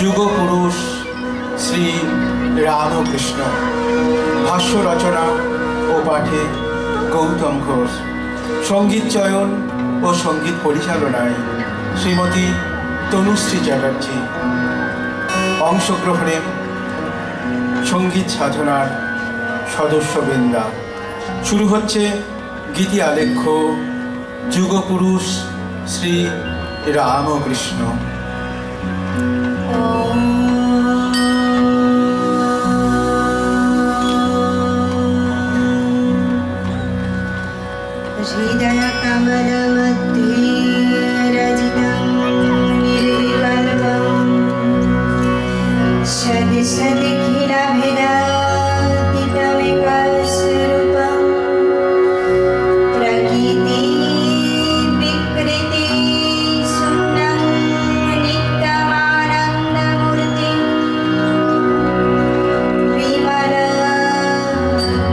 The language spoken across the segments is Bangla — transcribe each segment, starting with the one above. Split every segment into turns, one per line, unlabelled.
যুগপুরুষ শ্রী রামকৃষ্ণ। ভাষ্য রচনা ও পাঠে গৌতম ঘোষ। সঙ্গীত চয়ন ও সঙ্গীত পরিচালনায় শ্রীমতী তনুশ্রী চ্যাটার্জি। অংশগ্রহণে সঙ্গীত সাধনার সদস্যবৃন্দা। শুরু হচ্ছে গীতি আলেখ্য যুগপুরুষ শ্রী রামকৃষ্ণ।
हृदय कमल मध्ये रचितं निर्विकल्पं सदि सदखिल भेदातीतमेकस्वरूपं प्रकृति विकृति शून्यं नित्यमानन्दमूर्तिं विमल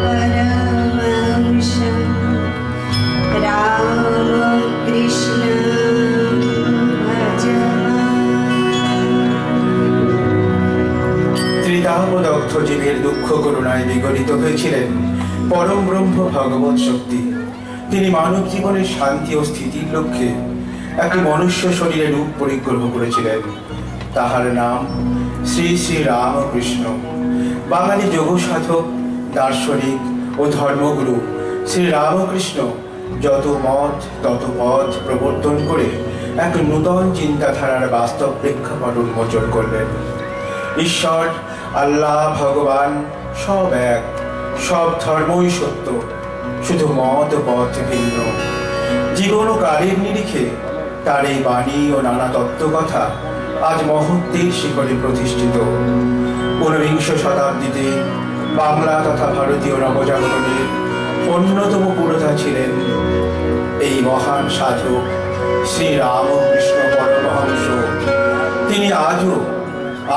परमहंसं রামকৃষ্ণ
ত্রিতাপদগ্ধ জীবের দুঃখ করুণায় বিগলিত হয়েছিলেন পরম ব্রহ্ম ভগবৎ শক্তি। তিনি মানব জীবনের শান্তি ও স্থিতির লক্ষ্যে একটি মনুষ্য শরীরে রূপ পরিগ্রহ করেছিলেন। তাহার নাম শ্রী শ্রী রামকৃষ্ণ। বাঙালি যোগ সাধক, দার্শনিক ও ধর্মগুরু শ্রী রামকৃষ্ণ যত মত তত পথ প্রবর্তন করে এক নূতন চিন্তাধারার বাস্তব প্রেক্ষাপট উন্মোচন করলেন। ঈশ্বর, আল্লাহ, ভগবান সব এক, সব ধর্মই সত্য, শুধু মত পথ ভিন্ন। জীবন ও কালের নিরিখে তার এই বাণী ও নানা তত্ত্বকথা আজ মহত্বের শিখরে প্রতিষ্ঠিত। ১৯ শতাব্দীতে বাংলা তথা ভারতীয় নবজাগরণের অন্যতম পুরোধা ছিলেন এই মহান সাধক শ্রী রামকৃষ্ণ পরমহংস। তিনি আজও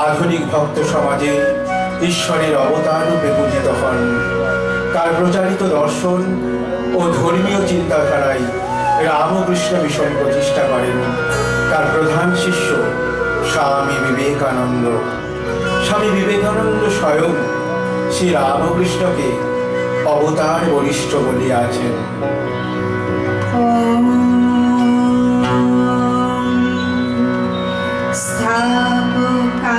আধুনিক ভক্ত সমাজে ঈশ্বরের অবতার রূপে পূজিত হন। তার প্রচারিত দর্শন ও ধর্মীয় চিন্তাধারায় রামকৃষ্ণ মিশন প্রতিষ্ঠা করেন তার প্রধান শিষ্য স্বামী বিবেকানন্দ। স্বামী বিবেকানন্দ স্বয়ং শ্রী রামকৃষ্ণকে অবতার বলিষ্ঠ বলিয়াছেন।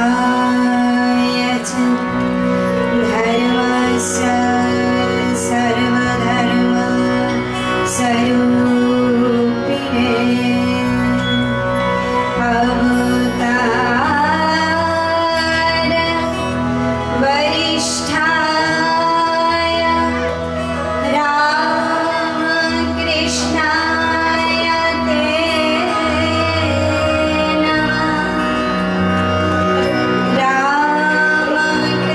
स्थापकाय च धर्मस्य सर्वधर्म स्वरूपिणे अवतार वरिष्ठाय रामकृष्णाय ते नमः। रामकृष्णाय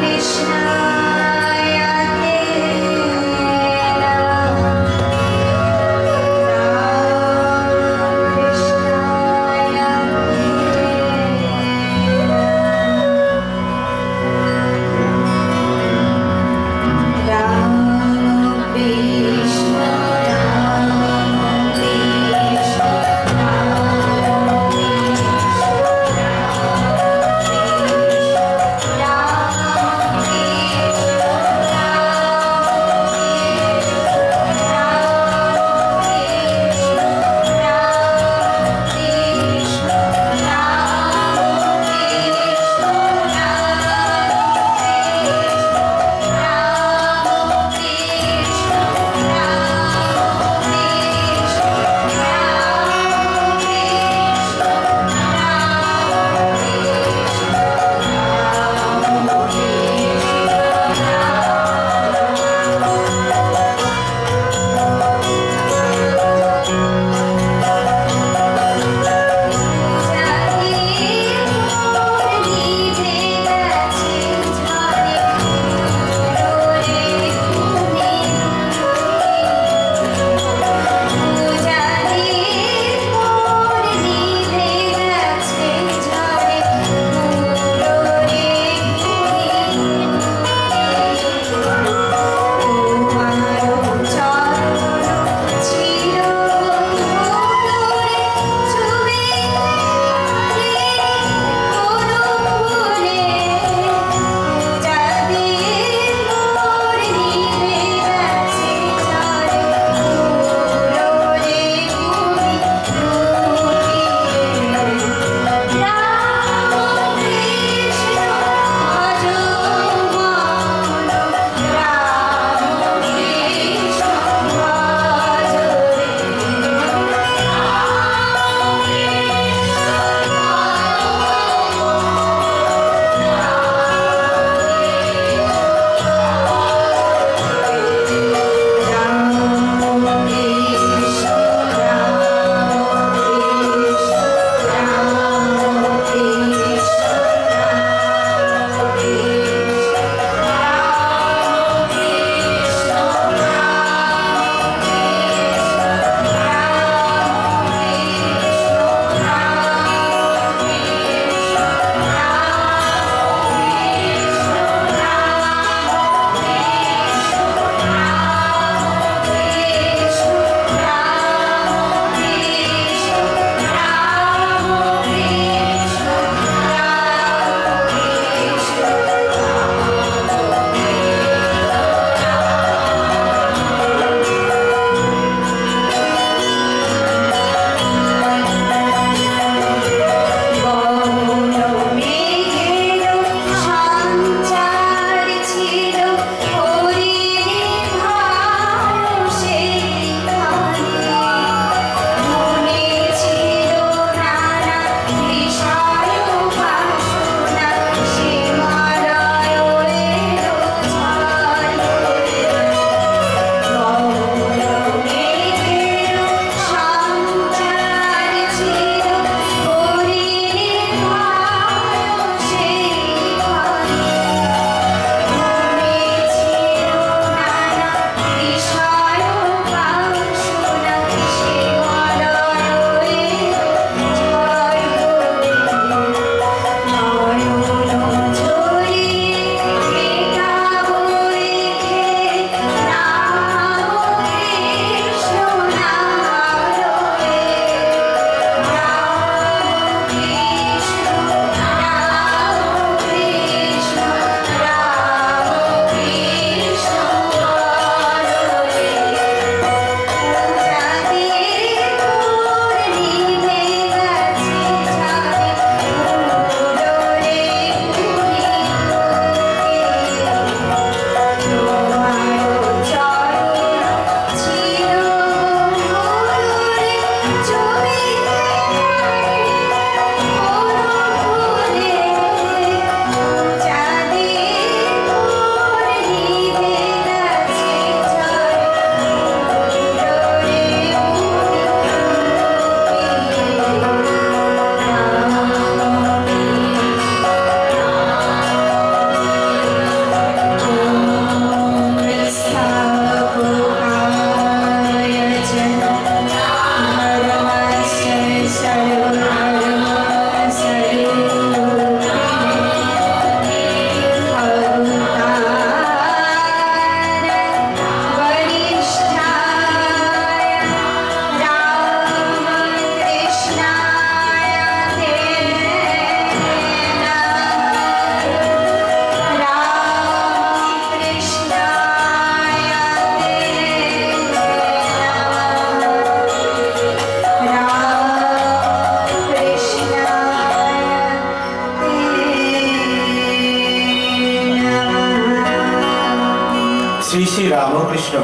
শ্রী শ্রী রামকৃষ্ণ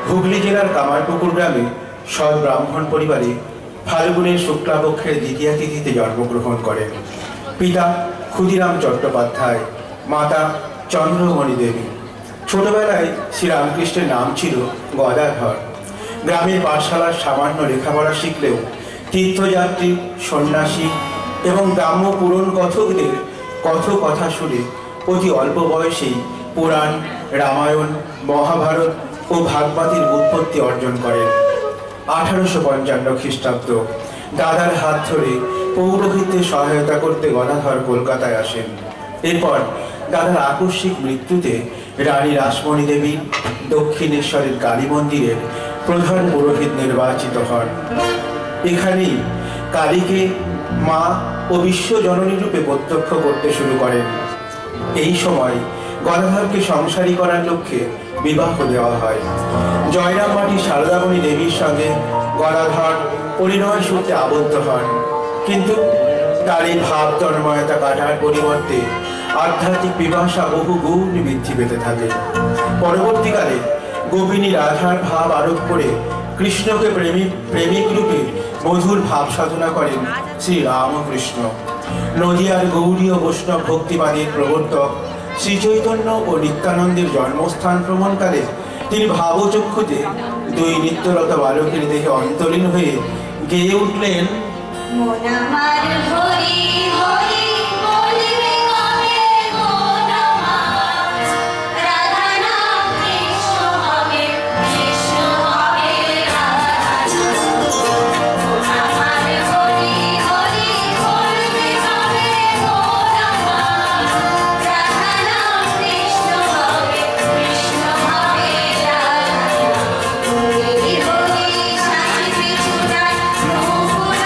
হুগলি জেলার কামারপুকুর গ্রামে সৎ ব্রাহ্মণ পরিবারে ফাল্গুনের শুক্লাপক্ষের দ্বিতীয়া তিথিতে জন্মগ্রহণ করেন। পিতা ক্ষুদিরাম চট্টোপাধ্যায়, মাতা চন্দ্রমণি দেবী। ছোটবেলায় শ্রীরামকৃষ্ণের নাম ছিল গদাধর। গ্রামের পাঠশালার সামান্য লেখাপড়া শিখলেও তীর্থযাত্রী, সন্ন্যাসী এবং গ্রাম্য পুরাণ কথকদের কথা শুনে অতি অল্প বয়সেই পুরাণ, রামায়ণ, মহাভারত ও ভাগবতের উৎপত্তি অর্জন করেন। 1855 খ্রিস্টাব্দ দাদার হাত ধরে পৌরোহিত্যে সহায়তা করতে গদাধর কলকাতায় আসেন। এরপর দাদার আকস্মিক মৃত্যুতে রানী রাসমণি দেবী দক্ষিণেশ্বরের কালী মন্দিরের প্রধান পুরোহিত নির্বাচিত হন। এখানেই কালীকে মা ও বিশ্বজননী রূপে প্রত্যক্ষ করতে শুরু করেন। এই সময় গদাধরকে সংসারী করার লক্ষ্যে বিবাহ দেওয়া হয়। জয়রামবাটি সারদামণি দেবীর সঙ্গে গদাধর পরিণয় সূত্রে আবদ্ধ হন, কিন্তু তার এই ভাব তন্ময়তা কাটার পরিবর্তে আধ্যাত্মিক পিপাসা বহু গুণ বৃদ্ধি পেতে থাকে। পরবর্তীকালে গোপিনী রাধার ভাব আরোপ করে কৃষ্ণকে প্রেমিক রূপে মধুর ভাব সাধনা করেন শ্রী রামকৃষ্ণ। নদিয়ার গৌড়ীয় বৈষ্ণব ভক্তিবাদের প্রবর্তক শ্রী চৈতন্য ও নিত্যানন্দের জন্মস্থান ভ্রমণকালে তিনি ভাবচক্ষুতে দুই নিত্যরত বালকের দেখে অন্তরীণ হয়ে গেয়ে উঠলেন,
মন আমার হরি হরি বলিবে কবে, মন আমার রাধা নাম কৃষ্ণ হবে, কৃষ্ণ হবে রাধা নাম। মন আমার হরি হরি বলিবে কবে, মন আমার রাধা নাম কৃষ্ণ হবে, কৃষ্ণ হবে রাধা নাম। হরি হরি সাজিবে চূড়ায় নূপুর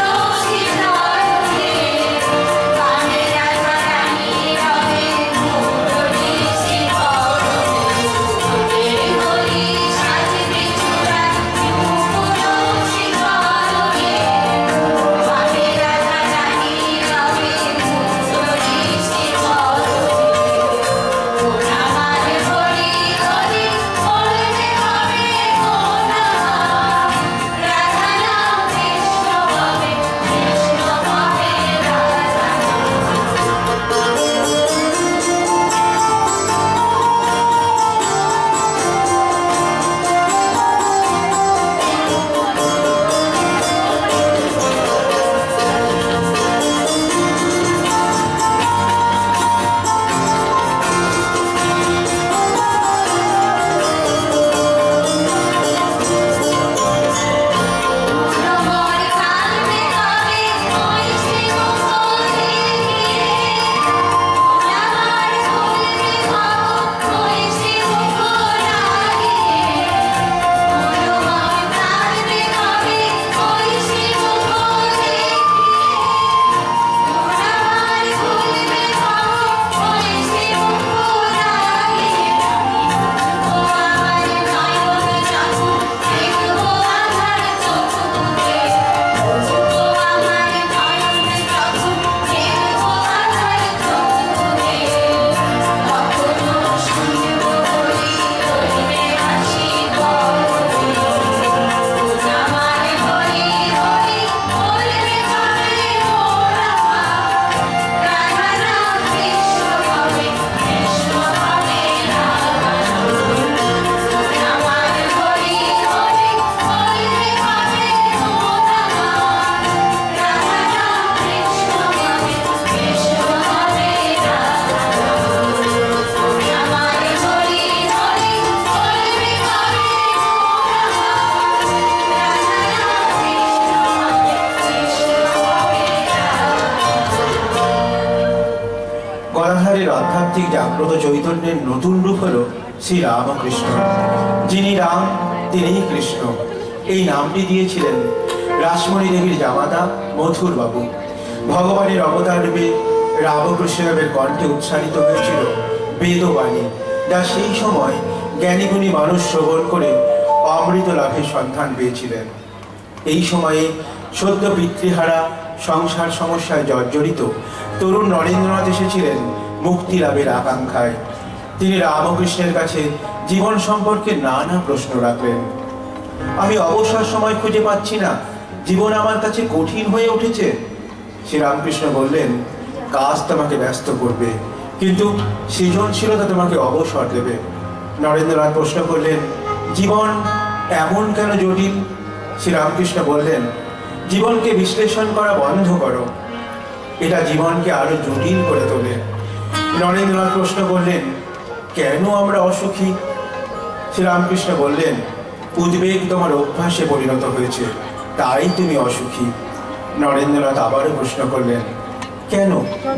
গদাধরের আধ্যাত্মিক জাগ্রত চৈতন্যের নতুন রূপ হল শ্রী রামকৃষ্ণ। যিনি রাম তিনিই কৃষ্ণ, এই নামটি দিয়েছিলেন রাসমণি দেবীর জামাতা মথুর বাবু। ভগবানের অবতার রূপে রামকৃষ্ণদেবের কণ্ঠে উচ্চারিত হয়েছিল বেদবাণী, যা সেই সময় জ্ঞানীগুণী মানুষ শ্রবণ করে অমৃত লাভের সন্ধান পেয়েছিলেন। এই সময়ে সদ্য পিতৃহারা সংসার সমস্যায় জর্জরিত তরুণ নরেন্দ্রনাথ এসেছিলেন মুক্তি লাভের আকাঙ্ক্ষায়। তিনি রামকৃষ্ণের কাছে জীবন সম্পর্কে নানা প্রশ্ন রাখলেন। আমি অবসর সময় খুঁজে পাচ্ছি না, জীবন আমার কাছে কঠিন হয়ে উঠেছে। শ্রীরামকৃষ্ণ বললেন, কাজ তোমাকে ব্যস্ত করবে, কিন্তু সৃজনশীলতা তোমাকে অবসর দেবে। নরেন্দ্রনাথ প্রশ্ন করলেন, জীবন এমন কেন জটিল? শ্রীরামকৃষ্ণ বললেন, জীবনকে বিশ্লেষণ করা বন্ধ করো, এটা জীবনকে আরো জটিল করে তোলে। নরেন্দ্রনাথ প্রশ্ন করলেন, কেন আমরা অসুখী? শ্রীরামকৃষ্ণ বললেন, উদ্বেগ তোমার অভ্যাসে পরিণত হয়েছে, তাই তুমি অসুখী। নরেন্দ্রনাথ আবারও প্রশ্ন করলেন, কেন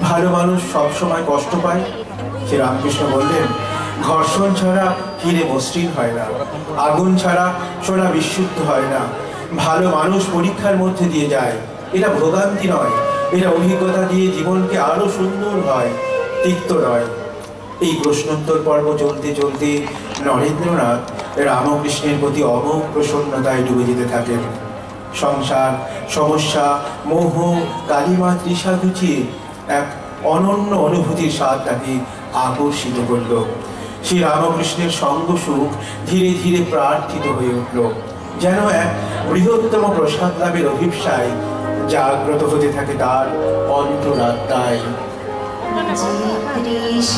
ভালো মানুষ সবসময় কষ্ট পায়? শ্রীরামকৃষ্ণ বললেন, ঘর্ষণ ছাড়া হিরে মসৃণ হয় না, আগুন ছাড়া সোনা বিশুদ্ধ হয় না। ভালো মানুষ পরীক্ষার মধ্যে দিয়ে যায়, এটা ভোগান্তি নয়, এটা অভিজ্ঞতা দিয়ে জীবনকে আরো সুন্দর হয়, তিক্ত নয়। এই প্রশ্নোত্তর পর্ব চলতে চলতে নরেন্দ্রনাথ রামকৃষ্ণের প্রতি অমোঘ প্রসন্নতায় ডুবে যেতে থাকেন। সংসার, সমস্যা, মোহ, কালিমা, তৃষা ঘুচিয়ে এক অনন্য অনুভূতির স্বাদ তাকে আকর্ষিত করল। শ্রী রামকৃষ্ণের সঙ্গ সুখ ধীরে ধীরে প্রার্থিত হয়ে উঠল, যেন এক বৃহত্তম প্রসাদ লাভের অভিপ্সায় জাগ্রত হতে থাকে তার অন্তরাত্মায়।
Jai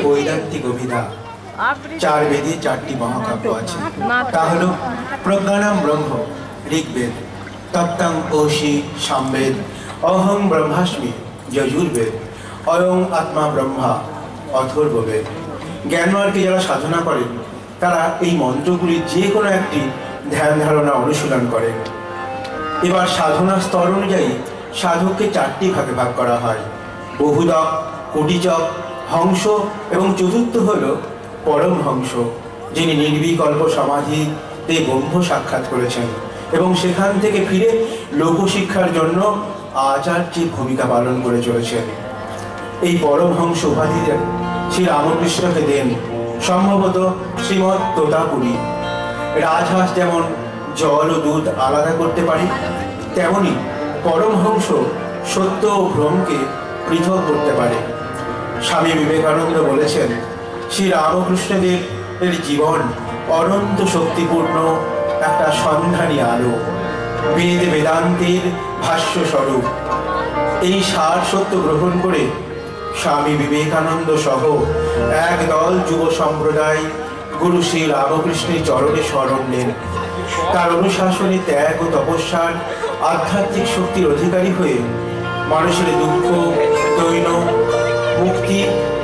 বৈদান্তিক অভিধান। চার বেদে চারটি মহাকাব্য আছে, তা হল প্রজ্ঞানাম ব্রহ্ম ঋগ্বেদ, তত্ত্বং ওষি সামবেদ, অহং ব্রহ্মাস্মি যজুর্বেদ, অয়ং আত্মা ব্রহ্মা অথর্ববেদ। জ্ঞানমার্গে যারা সাধনা করেন তারা এই মন্ত্রগুলির যে কোনো একটি ধ্যান ধারণা অনুশীলন করেন। এবার সাধনা স্তর অনুযায়ী সাধককে চারটি ভাগে ভাগ করা হয়: বহুদক, কোটিচক, হংস এবং চতুর্থ হল পরমহংস, যিনি নির্বিকল্প সমাধিতে ব্রহ্ম সাক্ষাৎ করেছেন এবং সেখান থেকে ফিরে লোকশিক্ষার জন্য আচার্যের ভূমিকা পালন করে চলেছেন। এই পরমহংস উপাধিদের শ্রী রামকৃষ্ণকে দেন সম্ভবত শ্রীমৎ তোতাপুরী। রাজহাঁস যেমন জল ও দুধ আলাদা করতে পারে, তেমনি পরমহংস সত্য ও ভ্রমকে পৃথক করতে পারে। স্বামী বিবেকানন্দ বলেছেন, শ্রী রামকৃষ্ণদেবের জীবন অনন্ত শক্তিপূর্ণ একটা সন্ধানী আলো, বেদ বেদান্তের ভাষ্য স্বরূপ। এই সার সত্য গ্রহণ করে স্বামী বিবেকানন্দ সহ একদল যুব সম্প্রদায় গুরু শ্রী রামকৃষ্ণের চরণে শরণ নেন। তার অনুশাসনে ত্যাগ ও তপস্যার আধ্যাত্মিক শক্তির অধিকারী হয়ে মানুষের দুঃখ, দৈন্য, মুক্তি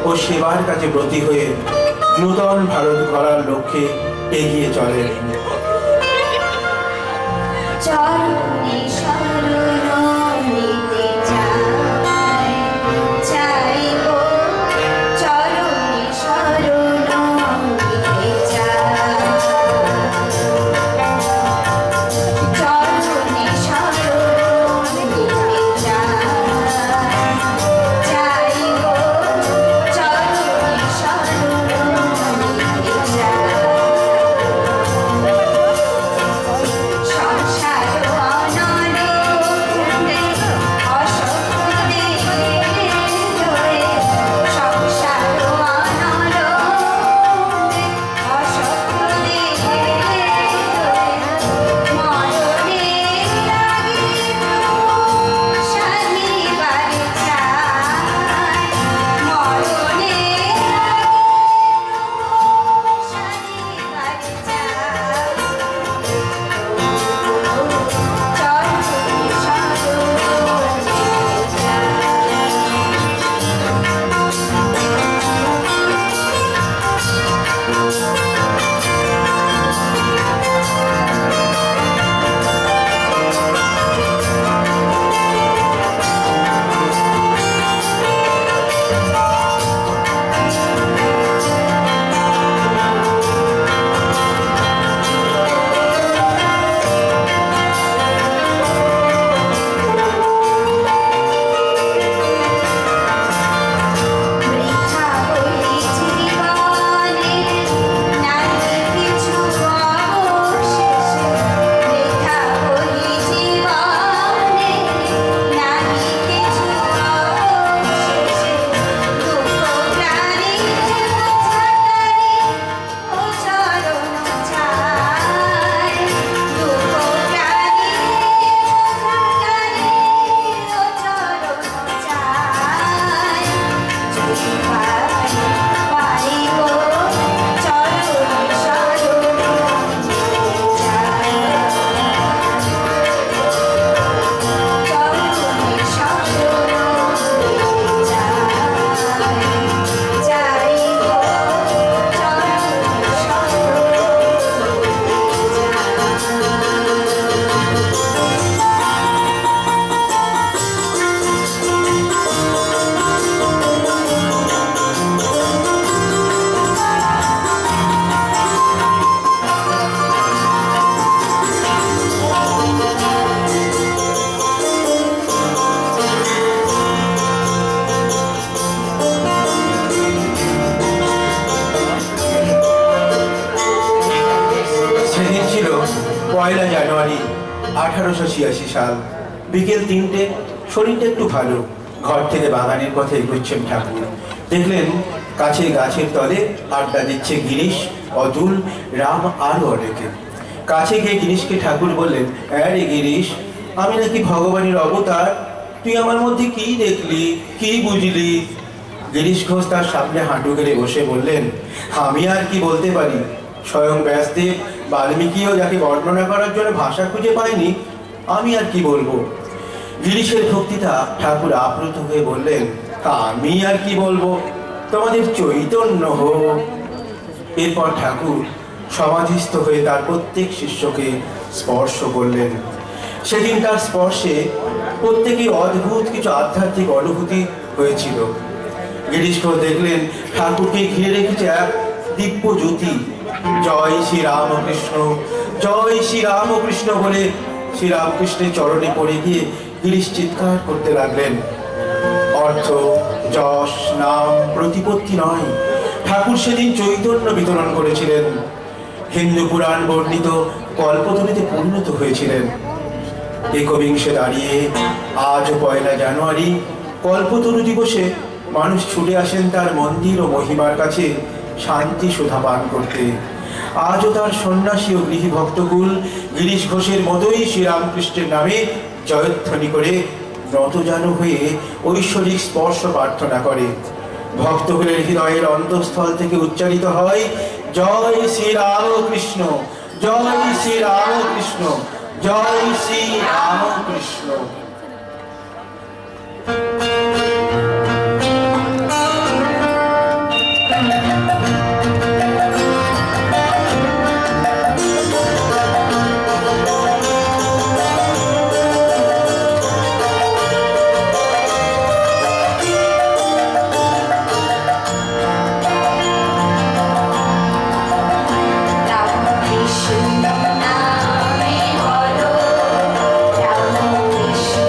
ও সেবার কাজে ব্রতী হয়ে নূতন ভারত গড়ার লক্ষ্যে এগিয়ে চলেন।
চরণে শরণ নিতে চাই, চাইব চরণে শরণ নিতে চাই, চরণে শরণ নিতে চাই, চাইব চরণে শরণ নিতে চাই।
পয়লা জানুয়ারি 1886 সাল, বিকেল 3টে। শরীরটা একটু ভালো। ঘর থেকে বাগানের পথে এগোচ্ছেন ঠাকুর। দেখলেন কাছে গাছের তলে আড্ডা দিচ্ছে গিরিশ, অতুল, রাম আরও অনেকে। কাছে গিয়ে গিরিশকে ঠাকুর বললেন, হ্যাঁ রে গিরিশ, আমি নাকি ভগবানের অবতার। তুই আমার মধ্যে কি দেখলি, কি বুঝলি? গিরিশ ঘোষ তার সামনে হাঁটু গেড়ে বসে বললেন, আমি আর কি বলতে পারি? স্বয়ং ব্যাসদেব বাল্মীকিও যাকে বর্ণনা করার জন্য ভাষা খুঁজে পায়নি, আমি আর কি বলবো? গিরিশের ভক্তিটা ঠাকুর আপ্লুত হয়ে বললেন, আমি আর কি বলবো, তোমাদের চৈতন্য হোক। এরপর ঠাকুর সমাধিস্থ হয়ে তার প্রত্যেক শিষ্যকে স্পর্শ করলেন। সেদিন তার স্পর্শে প্রত্যেকেই অদ্ভুত কিছু আধ্যাত্মিক অনুভূতি হয়েছিল। গিরিশ ঘোষ দেখলেন ঠাকুরকে ঘিরে রেখেছে এক দিব্য জ্যোতি। জয় শ্রী রামকৃষ্ণ, জয় শ্রী রামকৃষ্ণ বলে শ্রীরামকৃষ্ণের চরণে পড়ে গিয়ে গিরিশ চিৎকার করতে লাগলেন। অর্থ, যশ, নাম, প্রতিপত্তি নয়, ঠাকুর সেদিন চৈতন্য বিতরণ করেছিলেন। হিন্দু পুরাণ বর্ণিত কল্পতরুতে পরিণত হয়েছিলেন। একবিংশে দাঁড়িয়ে আজ 1 জানুয়ারি কল্পতরু দিবসে মানুষ ছুটে আসেন তার মন্দির ও মহিমার কাছে শান্তি সুধা পান করতে। আজও তার সন্ন্যাসী ও গৃহী ভক্তকুল গিরিশ ঘোষের মতোই শ্রীরামকৃষ্ণের নামে জয়ধ্বনি করে নতজানু হয়ে ঐশ্বরিক স্পর্শ প্রার্থনা করে। ভক্তকুলের হৃদয়ের অন্তঃস্থল থেকে উচ্চারিত হয়, জয় শ্রী রামকৃষ্ণ, জয় শ্রী রামকৃষ্ণ, জয় শ্রী রামকৃষ্ণ।
রামকৃষ্ণ নামে বলো, রামকৃষ্ণ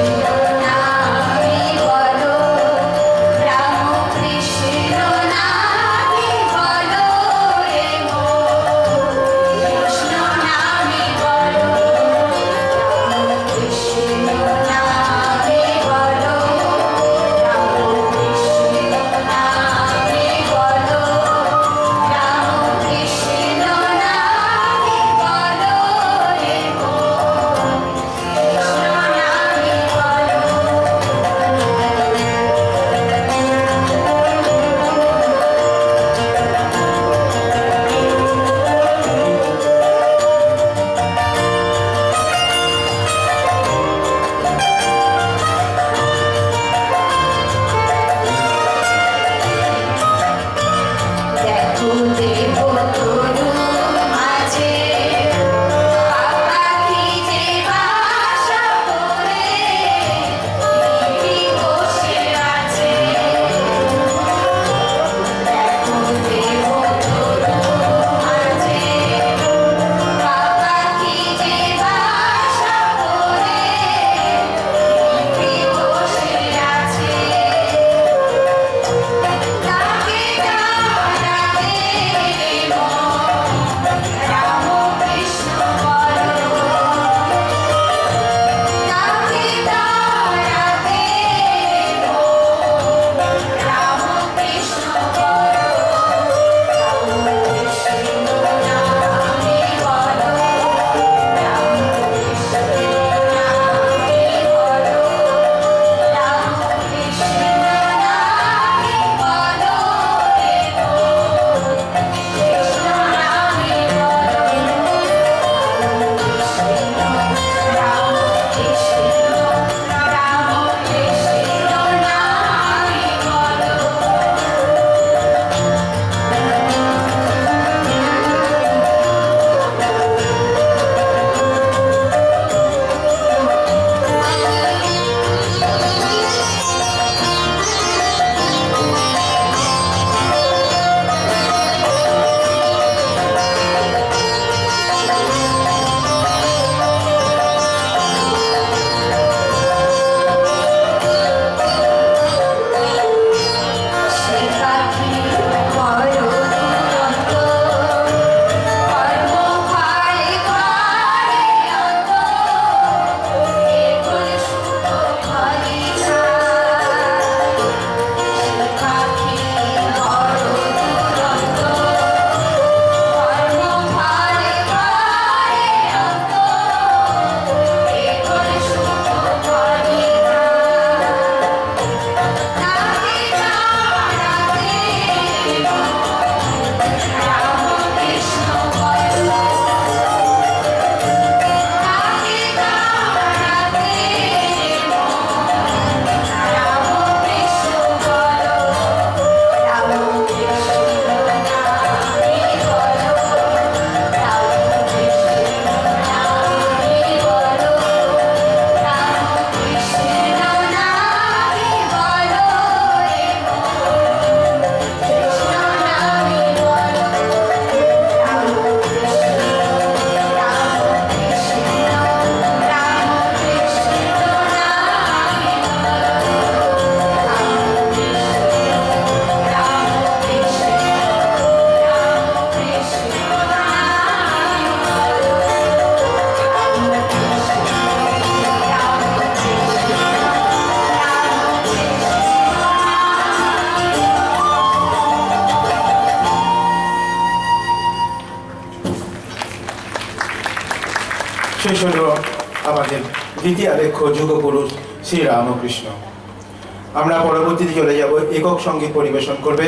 শেষ হল আমাদের দ্বিতীয় আলেখ্য যুগপুরুষ শ্রী রামকৃষ্ণ। আমরা পরবর্তীতে চলে যাব, একক সঙ্গীত পরিবেশন করবে